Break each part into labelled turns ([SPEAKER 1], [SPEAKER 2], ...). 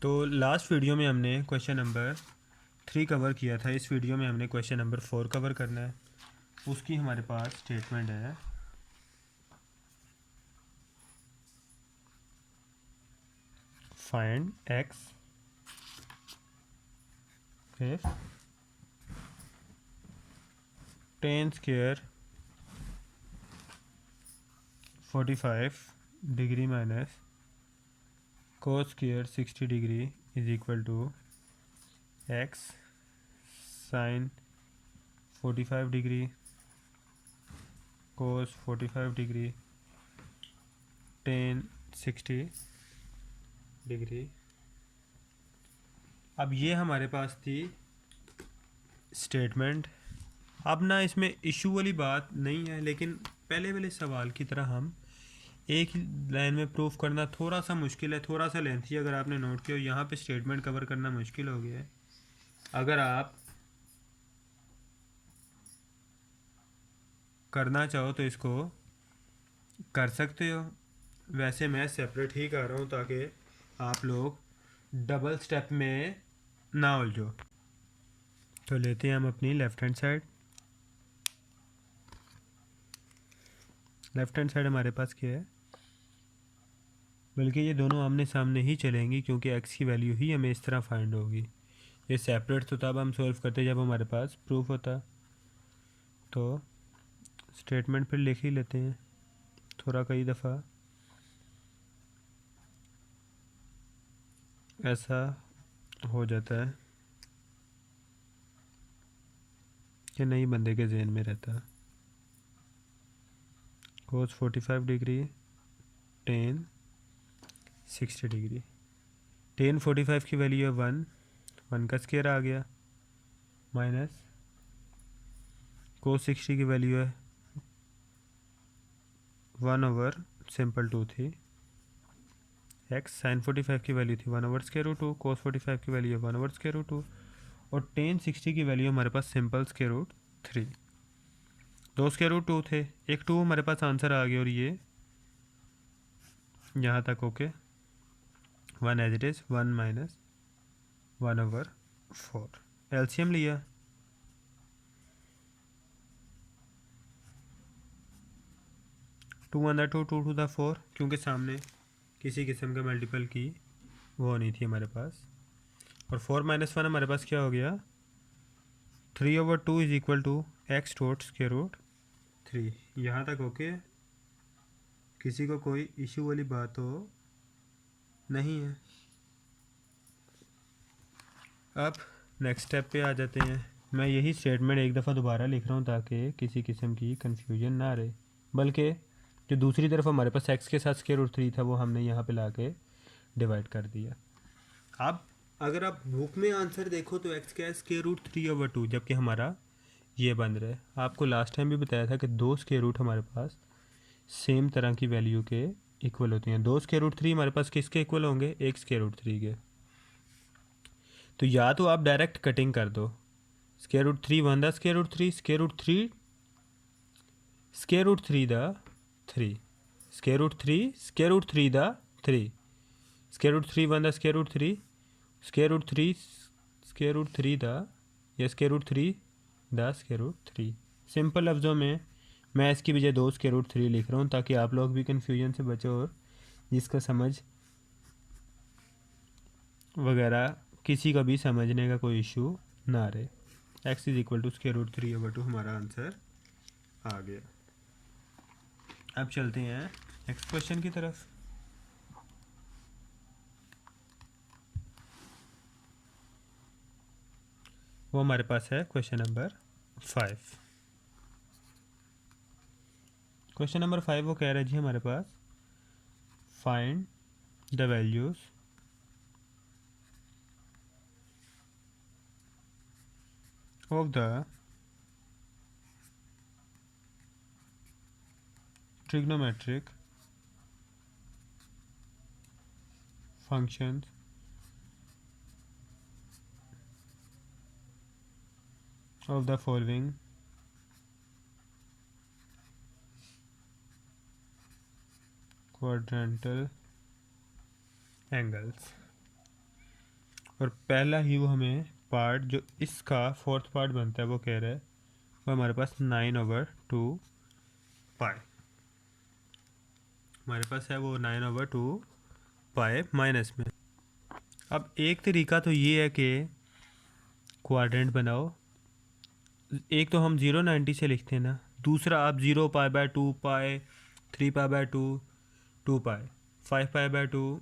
[SPEAKER 1] तो last video में हमने क्वेश्चन नंबर 3 कवर किया था। इस वीडियो में हमने क्वेश्चन नंबर 4 कवर करना है। उसकी हमारे पास स्टेटमेंट है find x if tan square 45 degree minus cos square 60 degree is equal to x sine 45 degree cos 45 degree tan 60 degree. अब ये हमारे पास थी स्टेटमेंट। अब ना इसमें इशू वाली बात नहीं है, लेकिन पहले वाले सवाल की तरह हम एक ही लाइन में प्रूफ करना थोड़ा सा मुश्किल है, थोड़ा सा लेंथी। अगर आपने नोट किया यहाँ पे स्टेटमेंट कवर करना मुश्किल हो गया है। अगर आप करना चाहो तो इसको कर सकते हो। वैसे मैं सेपरेट ही कर रहा हूँ ताकि आप लोग डबल स्टेप में ना उलझो। तो लेते हैं हम अपनी left hand side. Left hand side हमारे पास क्या है, बल्कि ये दोनों आमने सामने ही चलेंगी क्योंकि एक्स की वैल्यू ही हमें इस तरह फाइंड होगी। ये सेपरेट तो तब हम सॉल्व करते जब हमारे पास प्रूफ होता। तो स्टेटमेंट फिर लिख ही लेते हैं थोड़ा, कई दफ़ा ऐसा हो जाता है कि नहीं बंदे के जहन में रहता। cos 45 degree tan 60 degree. tan 45 की वैल्यू है 1 का स्क्वायर आ गया, माइनस cos 60 की वैल्यू है 1 ओवर सिंपल 2 थी। एक्स साइन 45 की वैल्यू थी 1 ओवर स्क्वायर रूट 2, cos 45 की वैल्यू है 1 ओवर स्क्वायर रूट 2 और tan 60 की वैल्यू हमारे पास सिंपल स्क्वायर रूट 3। दो स्क्वायर रूट 2 थे, एक 2 हमारे पास आंसर आ गया और ये यहाँ तक okay. 1 as it is 1 minus 1 over 4। LCM लिया, टू 1 2 2 टू द 4, क्योंकि सामने किसी किस्म का मल्टीपल की वो नहीं थी हमारे पास। और 4 माइनस 1 हमारे पास क्या हो गया, 3 over 2 is equal to x dot square root 3। यहाँ तक ओके, किसी को कोई इशू वाली बात तो नहीं है। अब नेक्स्ट स्टेप पे आ जाते हैं। मैं यही स्टेटमेंट एक दफ़ा दोबारा लिख रहा हूँ ताकि किसी किस्म की कन्फ्यूजन ना रहे, बल्कि जो दूसरी तरफ हमारे पास एक्स के साथ स्क्वायर रूट 3 था वो हमने यहाँ पे ला के डिवाइड कर दिया। अब अगर आप बुक में आंसर देखो तो एक्स क्या है, स्क्वायर रूट 3 ओवर 2, जबकि हमारा ये बन रहा है। आपको लास्ट टाइम भी बताया था कि दो स्क्वायर रूट हमारे पास सेम तरह की वैल्यू के इक्वल होती हैं। दो स्क्वायर रूट 3 हमारे पास किसके इक्वल होंगे, एक स्क्वायर रूट 3 के। तो या तो आप डायरेक्ट कटिंग कर दो, square root 3 1 the square root 3, square root 3 square root 3 the 3, square root 3 square root 3 the 3, square root 3 1 the square root 3, square root 3 square root 3 the, या square root 3 the square root 3। Simple लफ्ज़ों में मैं इसकी बजाय दो square root 3 लिख रहा हूँ ताकि आप लोग भी कन्फ्यूजन से बचो और जिसका समझ वगैरह किसी का भी समझने का कोई इशू ना रहे। X is equal to square root 3 over 2 हमारा आंसर आ गया। अब चलते हैं नेक्स्ट क्वेश्चन की तरफ। वो हमारे पास है क्वेश्चन नंबर 5। क्वेश्चन नंबर 5 वो कह रहा है जी हमारे पास find the values of the trigonometric functions of the following quadrantal angles। और पहला ही वो हमें पार्ट जो इसका फोर्थ पार्ट बनता है वो कह रहा है, वो हमारे पास 9/2 पाई हमारे पास है, वो 9/2 पाई माइनस में। अब एक तरीका तो ये है कि क्वाड्रेंट बनाओ, एक तो हम 090 से लिखते हैं ना, दूसरा आप 0 पाई/2 पाई, 3 पाई/2 2 पाई, 5 पाई/2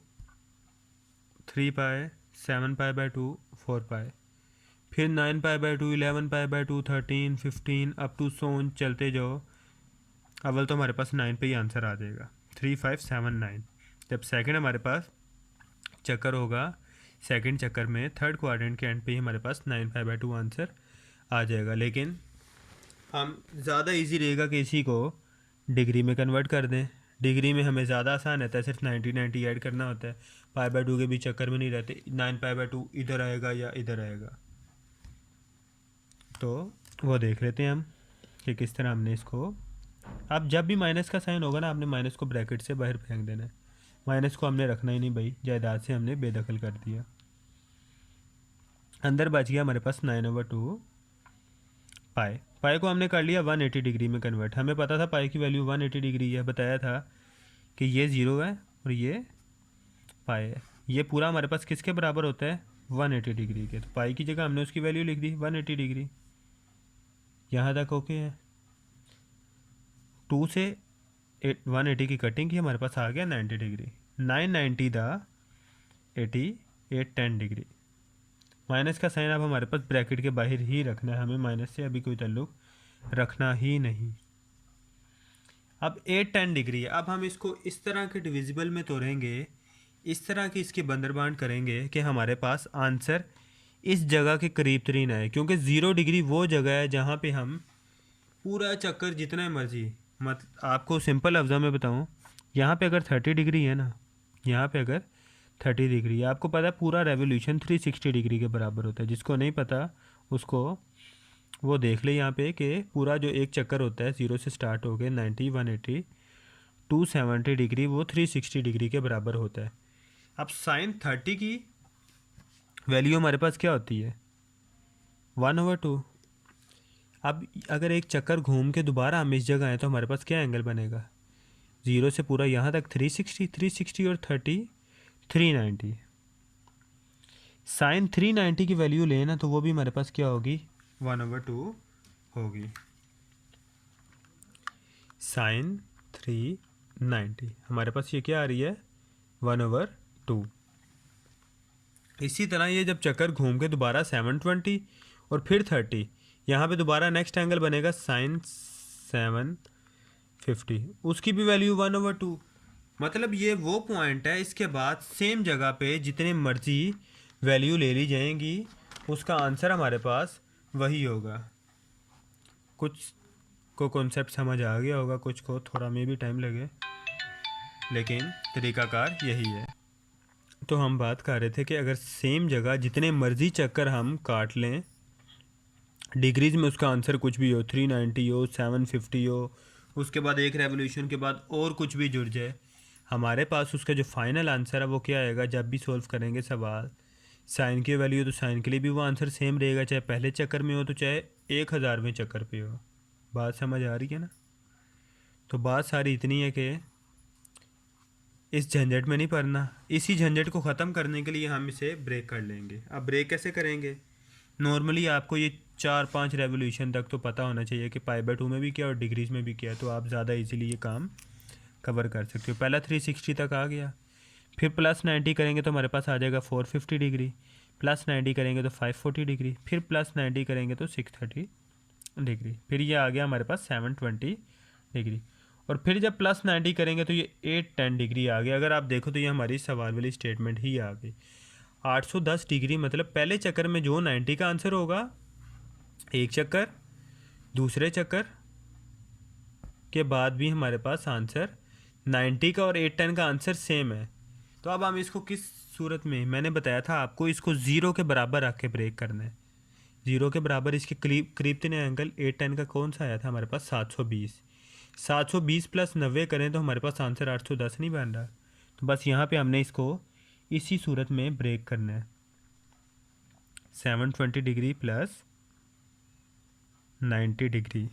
[SPEAKER 1] 3 पाई, 7 पाई/2 4 पाई, फिर 9 पाई/2 11 पाई/2 13 15 अप टू सोन चलते जाओ। अव्वल तो हमारे पास 9 पे ही आंसर आ जाएगा, 3579। जब सेकंड हमारे पास चक्कर होगा, सेकंड चक्कर में थर्ड क्वाड्रेंट के एंड पे ही हमारे पास 9 पाई/2 आंसर आ जाएगा। लेकिन हम ज़्यादा इजी रहेगा कि इसी को डिग्री में कन्वर्ट कर दें। डिग्री में हमें ज़्यादा आसान रहता है, सिर्फ 90 ऐड करना होता है, पाई/2 के भी चक्कर में नहीं रहते। 9 पाई/2 इधर आएगा या इधर आएगा, तो वो देख लेते हैं हम कि किस तरह हमने इसको। अब जब भी माइनस का साइन होगा ना, आपने माइनस को ब्रैकेट से बाहर फेंक देना है। माइनस को हमने रखना ही नहीं भाई, जायदाद से हमने बेदखल कर दिया। अंदर बच गया हमारे पास 9/2 पाई। पाई को हमने कर लिया 180 डिग्री में कन्वर्ट। हमें पता था पाई की वैल्यू 180 डिग्री है, बताया था कि ये 0 है और ये पाई है। ये पूरा हमारे पास किसके बराबर होता है, 180 डिग्री के। तो पाई की जगह हमने उसकी वैल्यू लिख दी 180 डिग्री। यहाँ तक ओके है। 2 से 180 की कटिंग की, हमारे पास आ गया 90 डिग्री। 990 दा 80 810 डिग्री। माइनस का साइन अब हमारे पास ब्रैकेट के बाहर ही रखना है, हमें माइनस से अभी कोई ताल्लुक रखना ही नहीं। अब 810 डिग्री है। अब हम इसको इस तरह के डिविजिबल में तोड़ेंगे, इस तरह की इसकी बंदरबांट करेंगे कि हमारे पास आंसर इस जगह के करीब तरीन आए, क्योंकि 0 डिग्री वो जगह है जहाँ पे हम पूरा चक्कर जितना मर्जी, आपको सिंपल लफ्ज़ों में बताऊँ, यहाँ पे अगर 30 डिग्री है ना, यहाँ पे अगर 30 डिग्री है, आपको पता है पूरा रेवोल्यूशन 360 डिग्री के बराबर होता है। जिसको नहीं पता उसको वो देख ले यहाँ पे कि पूरा जो एक चक्कर होता है 0 से स्टार्ट हो गए 90 180 270 डिग्री, वो 360 डिग्री के बराबर होता है। अब साइन 30 की वैल्यू हमारे पास क्या होती है, 1/2। अब अगर एक चक्कर घूम के दोबारा हम इस जगह आए तो हमारे पास क्या एंगल बनेगा, 0 से पूरा यहाँ तक 360 और 30 390। साइन 390 की वैल्यू लेना तो वो भी हमारे पास क्या होगी, 1/2 होगी। साइन 390 हमारे पास ये क्या आ रही है, 1/2। इसी तरह ये जब चक्कर घूम के दोबारा 720 और फिर 30, यहाँ पे दोबारा नेक्स्ट एंगल बनेगा साइन 750, उसकी भी वैल्यू 1/2। मतलब ये वो पॉइंट है, इसके बाद सेम जगह पे जितने मर्जी वैल्यू ले ली जाएंगी, उसका आंसर हमारे पास वही होगा। कुछ को कॉन्सेप्ट समझ आ गया होगा, कुछ को थोड़ा में भी टाइम लगे, लेकिन तरीकाकार यही है। तो हम बात कर रहे थे कि अगर सेम जगह जितने मर्जी चक्कर हम काट लें, डिग्रीज में उसका आंसर कुछ भी हो, 390 हो 750 हो, उसके बाद एक रेवोल्यूशन के बाद और कुछ भी जुड़ जाए, हमारे पास उसका जो फाइनल आंसर है वो क्या आएगा। जब भी सॉल्व करेंगे सवाल, साइन की वैल्यू तो साइन के लिए भी वो आंसर सेम रहेगा, चाहे पहले चक्कर में हो तो चाहे 1000वें चक्कर पे हो। बात समझ आ रही है ना। तो बात सारी इतनी है कि इस झंझट में नहीं पड़ना। इसी झंझट को ख़त्म करने के लिए हम इसे ब्रेक कर लेंगे। अब ब्रेक कैसे करेंगे, नॉर्मली आपको ये 4-5 रेवोल्यूशन तक तो पता होना चाहिए कि पाई/2 में भी क्या और डिग्रीज में भी क्या, तो आप ज़्यादा इजीली ये काम कवर कर सकते हो। पहला 360 तक आ गया, फिर +90 करेंगे तो हमारे पास आ जाएगा 450 डिग्री, +90 करेंगे तो 540 डिग्री, फिर +90 करेंगे तो 630 डिग्री, फिर ये आ गया हमारे पास 720 डिग्री, और फिर जब +90 करेंगे तो ये 810 डिग्री आ गया। अगर आप देखो तो ये हमारी सवाल वाली स्टेटमेंट ही आ गई। 810 डिग्री मतलब पहले चक्कर में जो 90 का आंसर होगा, एक चक्कर दूसरे चक्कर के बाद भी हमारे पास आंसर 90 का और 810 का आंसर सेम है। तो अब हम इसको किस सूरत में, मैंने बताया था आपको इसको 0 के बराबर रख के ब्रेक करना है। 0 के बराबर इसके करीब करीब तीन एंगल 810 का कौन सा आया था हमारे पास, 720। 720 + 90 करें तो हमारे पास आंसर 810 नहीं बन रहा। तो बस यहाँ पे हमने इसको इसी सूरत में ब्रेक करना है। 720 डिग्री प्लस 90 डिग्री,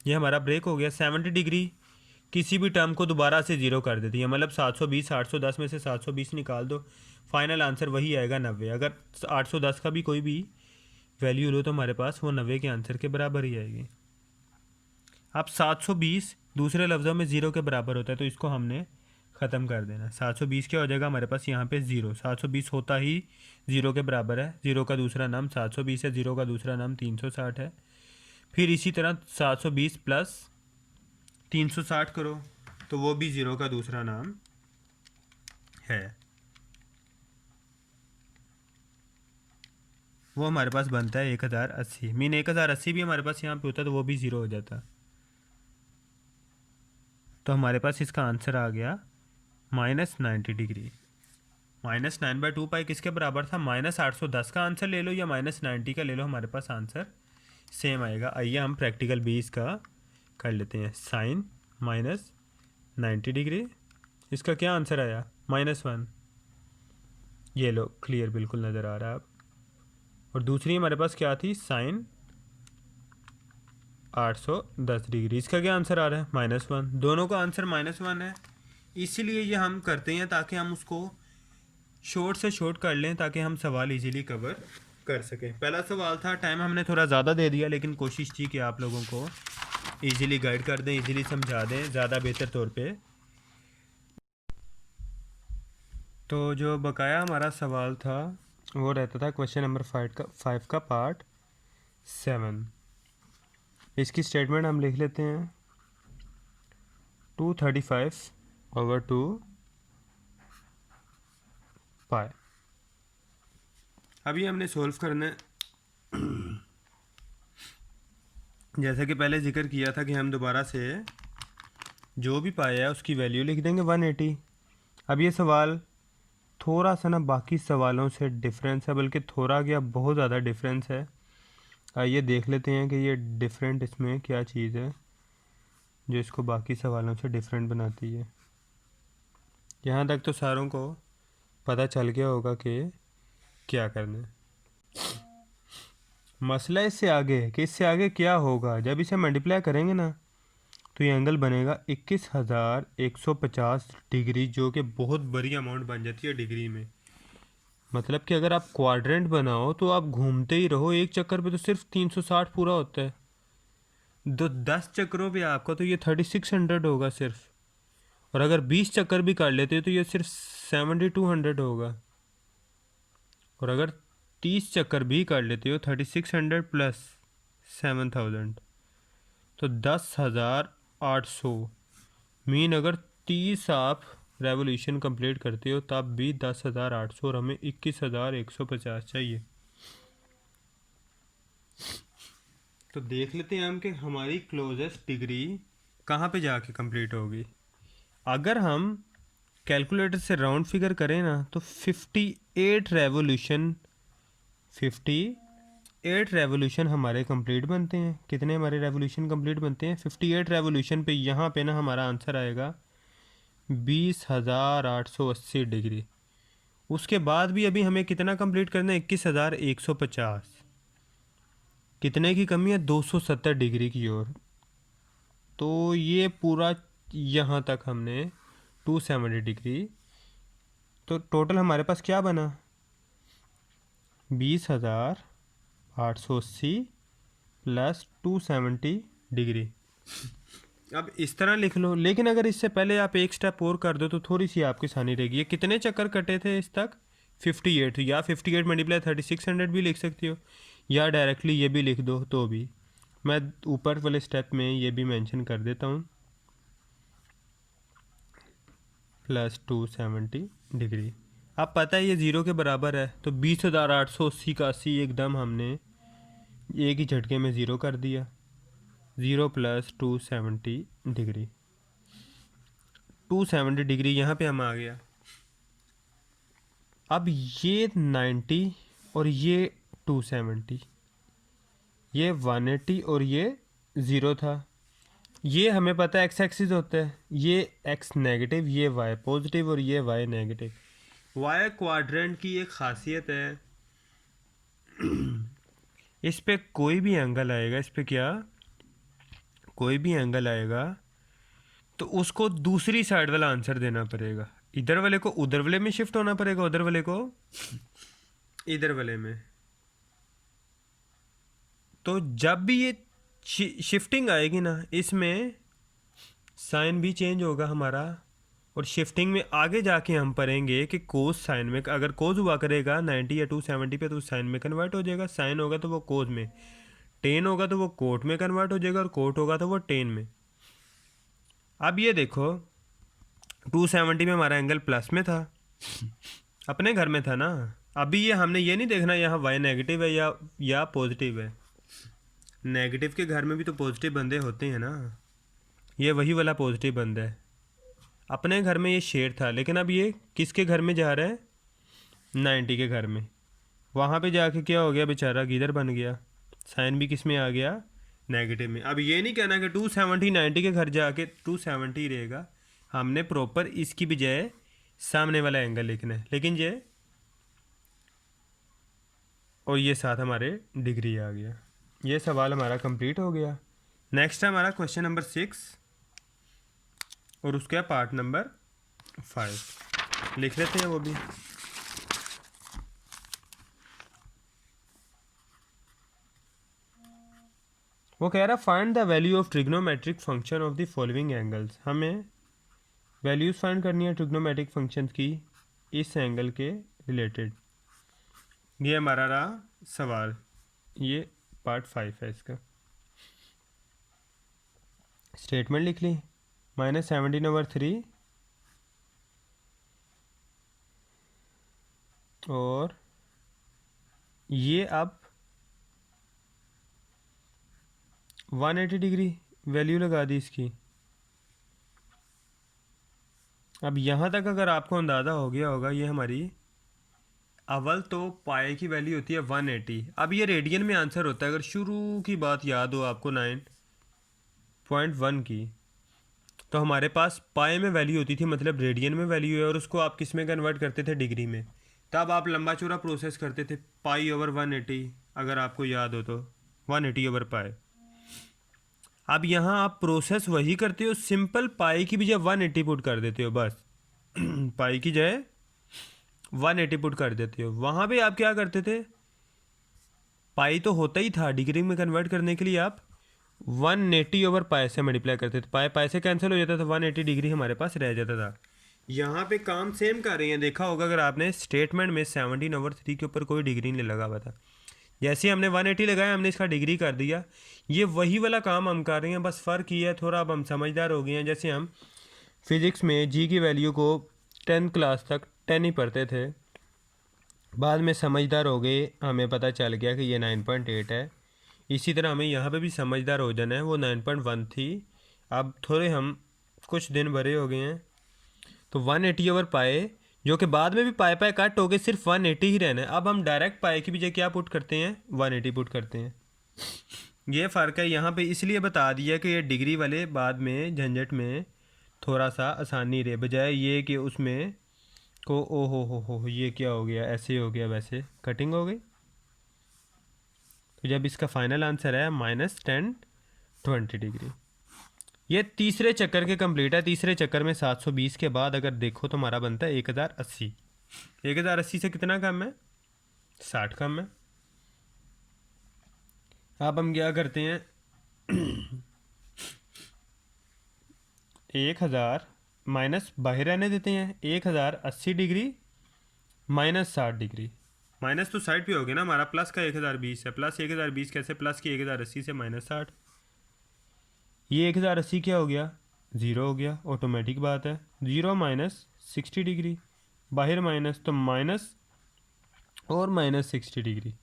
[SPEAKER 1] ये हमारा ब्रेक हो गया। 70 डिग्री किसी भी टर्म को दोबारा से ज़ीरो कर देती है, मतलब 720 810 में से 720 निकाल दो, फाइनल आंसर वही आएगा 90। अगर 810 का भी कोई भी वैल्यू लो तो हमारे पास वो 90 के आंसर के बराबर ही आएगी। अब 720 दूसरे लफ्ज़ों में ज़ीरो के बराबर होता है, तो इसको हमने ख़त्म कर देना। 720 क्या हो जाएगा हमारे पास यहाँ पे ज़ीरो, 720 होता ही ज़ीरो के बराबर है। ज़ीरो का दूसरा नाम 720 है, ज़ीरो का दूसरा नाम 360 है। फिर इसी तरह 720 प्लस 360 करो तो वो भी ज़ीरो का दूसरा नाम है, वो हमारे पास बनता है 1080। मीन 1080 भी हमारे पास यहाँ पे होता तो वो भी ज़ीरो हो जाता। तो हमारे पास इसका आंसर आ गया -90 डिग्री। -9/2 किसके बराबर था? -810 का आंसर ले लो या -90 का ले लो, हमारे पास आंसर सेम आएगा। आइए हम प्रैक्टिकल 20 का कर लेते हैं। साइन -90 डिग्री, इसका क्या आंसर आया? -1। ये लो क्लियर बिल्कुल नज़र आ रहा है अब। और दूसरी हमारे पास क्या थी? साइन 810 डिग्री, इसका क्या आंसर आ रहा है? -1। दोनों का आंसर -1 है, इसीलिए ये हम करते हैं ताकि हम उसको शॉर्ट से शॉर्ट कर लें, ताकि हम सवाल इजीली कवर कर सकें। पहला सवाल था, टाइम हमने थोड़ा ज़्यादा दे दिया, लेकिन कोशिश थी कि आप लोगों को इजीली गाइड कर दें, इजीली समझा दें ज़्यादा बेहतर तौर पे। तो जो बकाया हमारा सवाल था वो रहता था क्वेश्चन नंबर 5 का पार्ट 7। इसकी स्टेटमेंट हम लिख लेते हैं 235/2 पाई। अभी हमने सॉल्व करना है। जैसा कि पहले जिक्र किया था कि हम दोबारा से जो भी पाया है उसकी वैल्यू लिख देंगे 180। अब ये सवाल थोड़ा सा ना बाकी सवालों से डिफरेंस है, बल्कि थोड़ा क्या बहुत ज़्यादा डिफरेंस है। आइए देख लेते हैं कि ये डिफरेंट इसमें क्या चीज़ है जो इसको बाकी सवालों से डिफरेंट बनाती है। यहाँ तक तो सारों को पता चल गया होगा कि क्या करना है। मसला इससे आगे है कि इससे आगे क्या होगा। जब इसे मल्टीप्लाई करेंगे ना तो ये एंगल बनेगा 21,150 डिग्री, जो कि बहुत बड़ी अमाउंट बन जाती है डिग्री में। मतलब कि अगर आप क्वाड्रेंट बनाओ तो आप घूमते ही रहो, एक चक्कर पे तो सिर्फ 360 पूरा होता है। 10 चक्करों पे आपका तो ये 3600 होगा सिर्फ, और अगर 20 चक्कर भी कर लेते हो तो ये सिर्फ 7200 होगा। और अगर 30 चक्कर भी कर लेते हो 3600 प्लस 7000 तो 10,800। मीन अगर 30 आप रेवोल्यूशन कंप्लीट करते हो तब भी 10,800 और हमें 21,150 चाहिए। तो देख लेते हैं हम कि हमारी क्लोजेस्ट डिग्री कहाँ पे जाके कंप्लीट होगी। अगर हम कैलकुलेटर से राउंड फिगर करें ना तो 58 रेवोल्यूशन हमारे कंप्लीट बनते हैं। कितने हमारे रेवोल्यूशन कंप्लीट बनते हैं? 58 रेवोल्यूशन पे यहाँ पे ना हमारा आंसर आएगा 20,880 डिग्री। उसके बाद भी अभी हमें कितना कंप्लीट करना है? 21,150। कितने की कमी है? 270 डिग्री की ओर। तो ये पूरा यहाँ तक हमने 270 डिग्री, तो टोटल हमारे पास क्या बना? 20,880 प्लस 270 डिग्री। अब इस तरह लिख लो, लेकिन अगर इससे पहले आप एक स्टेप और कर दो तो थोड़ी सी आपकी आसानी रहेगी। ये कितने चक्कर कटे थे इस तक? 58, या 58 मल्टीप्लाई 3600 भी लिख सकती हो, या डायरेक्टली ये भी लिख दो तो भी। मैं ऊपर वाले स्टेप में ये भी मेंशन कर देता हूँ प्लस 270 डिग्री। अब पता है ये ज़ीरो के बराबर है, तो 20,880 का 80 एकदम हमने एक ही झटके में ज़ीरो कर दिया। 0 प्लस 270 डिग्री, 270 डिग्री यहाँ पे हम आ गया। अब ये 90 और ये 270, ये 180 और ये 0 था। ये हमें पता है एक्स एक्सिस होता है, ये एक्स नेगेटिव, ये वाई पॉजिटिव और ये वाई नेगेटिव। वाई क्वाड्रेंट की एक खासियत है इस पे कोई भी एंगल आएगा, इस पे क्या कोई भी एंगल आएगा तो उसको दूसरी साइड वाला आंसर देना पड़ेगा। इधर वाले को उधर वाले में शिफ्ट होना पड़ेगा, उधर वाले को इधर वाले में। तो जब भी ये शिफ्टिंग आएगी ना, इसमें साइन भी चेंज होगा हमारा। और शिफ्टिंग में आगे जाके हम पढ़ेंगे कि कोस साइन में, अगर कोस हुआ करेगा 90 या 270 पे तो साइन में कन्वर्ट हो जाएगा, साइन होगा तो वो कोस में, टेन होगा तो वो कोट में कन्वर्ट हो जाएगा, और कोट होगा तो वो टेन में। अब ये देखो 270 में हमारा एंगल प्लस में था, अपने घर में था ना। अभी ये हमने ये नहीं देखना यहाँ वाई नेगेटिव है या पॉजिटिव है। नेगेटिव के घर में भी तो पॉजिटिव बंदे होते हैं ना, ये वही वाला पॉजिटिव बंदा है। अपने घर में ये शेर था, लेकिन अब ये किसके घर में जा रहा है, 90 के घर में। वहाँ पे जाके क्या हो गया, बेचारा गीदर बन गया, साइन भी किस में आ गया, नेगेटिव में। अब ये नहीं कहना कि 270 90 के घर जाके 270 रहेगा, हमने प्रॉपर इसकी बजाय सामने वाला एंगल लिखना है। लेकिन ये और ये साथ हमारे डिग्री आ गया। ये सवाल हमारा कंप्लीट हो गया। नेक्स्ट है हमारा क्वेश्चन नंबर 6 और उसका पार्ट नंबर 5 लिख लेते हैं वो भी। वो कह रहा find the value of trigonometric function of the following angles. हमें वैल्यूज फाइंड करनी है ट्रिग्नोमेट्रिक फंक्शंस की इस एंगल के रिलेटेड। ये हमारा रहा सवाल, ये पार्ट 5 है इसका। स्टेटमेंट लिख ली, -17/3 और ये अब 180 डिग्री वैल्यू लगा दी इसकी। अब यहाँ तक अगर आपको अंदाज़ा हो गया होगा, ये हमारी अव्वल तो पाए की वैल्यू होती है 180। अब ये रेडियन में आंसर होता है। अगर शुरू की बात याद हो आपको 9.1 की, तो हमारे पास पाए में वैल्यू होती थी, मतलब रेडियन में वैल्यू है, और उसको आप किस में कन्वर्ट करते थे, डिग्री में। तब आप लंबा चौड़ा प्रोसेस करते थे, π/180, अगर आपको याद हो तो 180/π। अब यहाँ आप प्रोसेस वही करते हो, सिंपल पाई की बजाय 180 पुट कर देते हो बस। पाई की जगह 180 पुट कर देते हो। वहाँ पे आप क्या करते थे, पाई तो होता ही था, डिग्री में कन्वर्ट करने के लिए आप 180/π से मल्टीप्लाई करते थे। पाई से कैंसिल हो जाता था, 180 डिग्री हमारे पास रह जाता था। यहाँ पे काम सेम कर रही हैं, देखा होगा अगर आपने स्टेटमेंट में 17/3 के ऊपर कोई डिग्री नहीं लगा हुआ था। जैसे हमने 180 लगाया, हमने इसका डिग्री कर दिया। ये वही वाला काम हम कर रहे हैं, बस फ़र्क ये है थोड़ा अब हम समझदार हो गए हैं। जैसे हम फिज़िक्स में जी की वैल्यू को 10th क्लास तक 10 ही पढ़ते थे, बाद में समझदार हो गए, हमें पता चल गया कि ये 9.8 है। इसी तरह हमें यहाँ पे भी समझदार हो जाना है, वो 9.1 थी, अब थोड़े हम कुछ दिन भरे हो गए हैं। तो 180/π, जो कि बाद में भी पाए कट हो गए, सिर्फ 180 ही रहना है। अब हम डायरेक्ट पाए की बजाय क्या पुट करते हैं, 180 पुट करते हैं। ये फ़र्क है यहाँ पे, इसलिए बता दिया कि ये डिग्री वाले बाद में झंझट में थोड़ा सा आसानी रहे, बजाय ये कि उसमें को ओ हो ये क्या हो गया, ऐसे हो गया, वैसे कटिंग हो गई। तो जब इसका फाइनल आंसर है -10 20 डिग्री। ये तीसरे चक्कर के कंप्लीट है। तीसरे चक्कर में 720 के बाद अगर देखो तो हमारा बनता है 1080। 1080 से कितना कम है, 60 कम है। अब हम क्या करते हैं, 1000 माइनस बाहर रहने देते हैं, 1080 डिग्री -60 डिग्री। माइनस तो साइड पे हो गया ना हमारा, प्लस का 1020 है, प्लस 1020 कैसे, प्लस की 1080 से -60। ये 1080 क्या हो गया, 0 हो गया, ऑटोमेटिक बात है। 0 -60 डिग्री, बाहर माइनस तो माइनस और -60 डिग्री,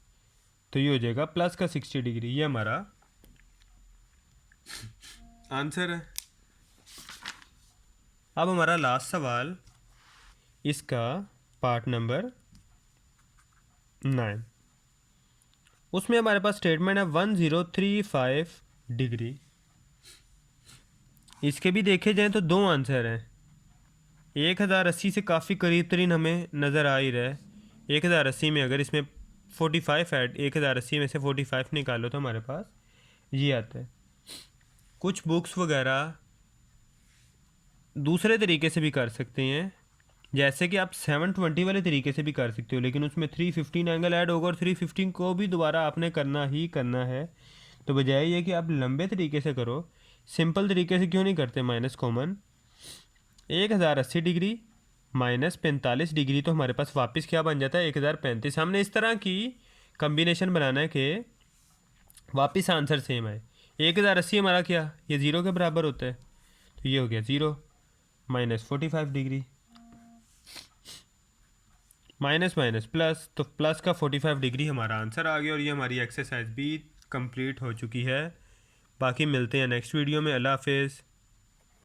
[SPEAKER 1] तो ये हो जाएगा प्लस का 60 डिग्री। ये हमारा आंसर है। अब हमारा लास्ट सवाल, इसका पार्ट नंबर 9, उसमें हमारे पास स्टेटमेंट है 1035 डिग्री। इसके भी देखे जाएं तो दो आंसर हैं। 1080 से काफ़ी करीब तरीन हमें नज़र आ ही रहा है। 1080 में अगर इसमें 45 ऐड 1080 में से 45 निकालो तो हमारे पास ये आता है। कुछ बुक्स वगैरह दूसरे तरीके से भी कर सकते हैं, जैसे कि आप 720 वाले तरीके से भी कर सकते हो, लेकिन उसमें 315 एंगल ऐड होगा और 315 को भी दोबारा आपने करना ही करना है। तो बजाय ये कि आप लंबे तरीके से करो, सिंपल तरीके से क्यों नहीं करते minus common. 1080 degree minus 45 degree तो हमारे पास वापस क्या बन जाता है 1035। हमने इस तरह की कम्बिनेशन बनाना है कि वापस आंसर सेम आए। 1080 हमारा क्या, ये ज़ीरो के बराबर होता है, तो ये हो गया zero minus 45 degree, minus minus plus, तो प्लस का 45 डिग्री हमारा आंसर आ गया। और ये हमारी एक्सरसाइज भी कंप्लीट हो चुकी है। बाकी मिलते हैं नेक्स्ट वीडियो में। अल्लाह हाफिज़।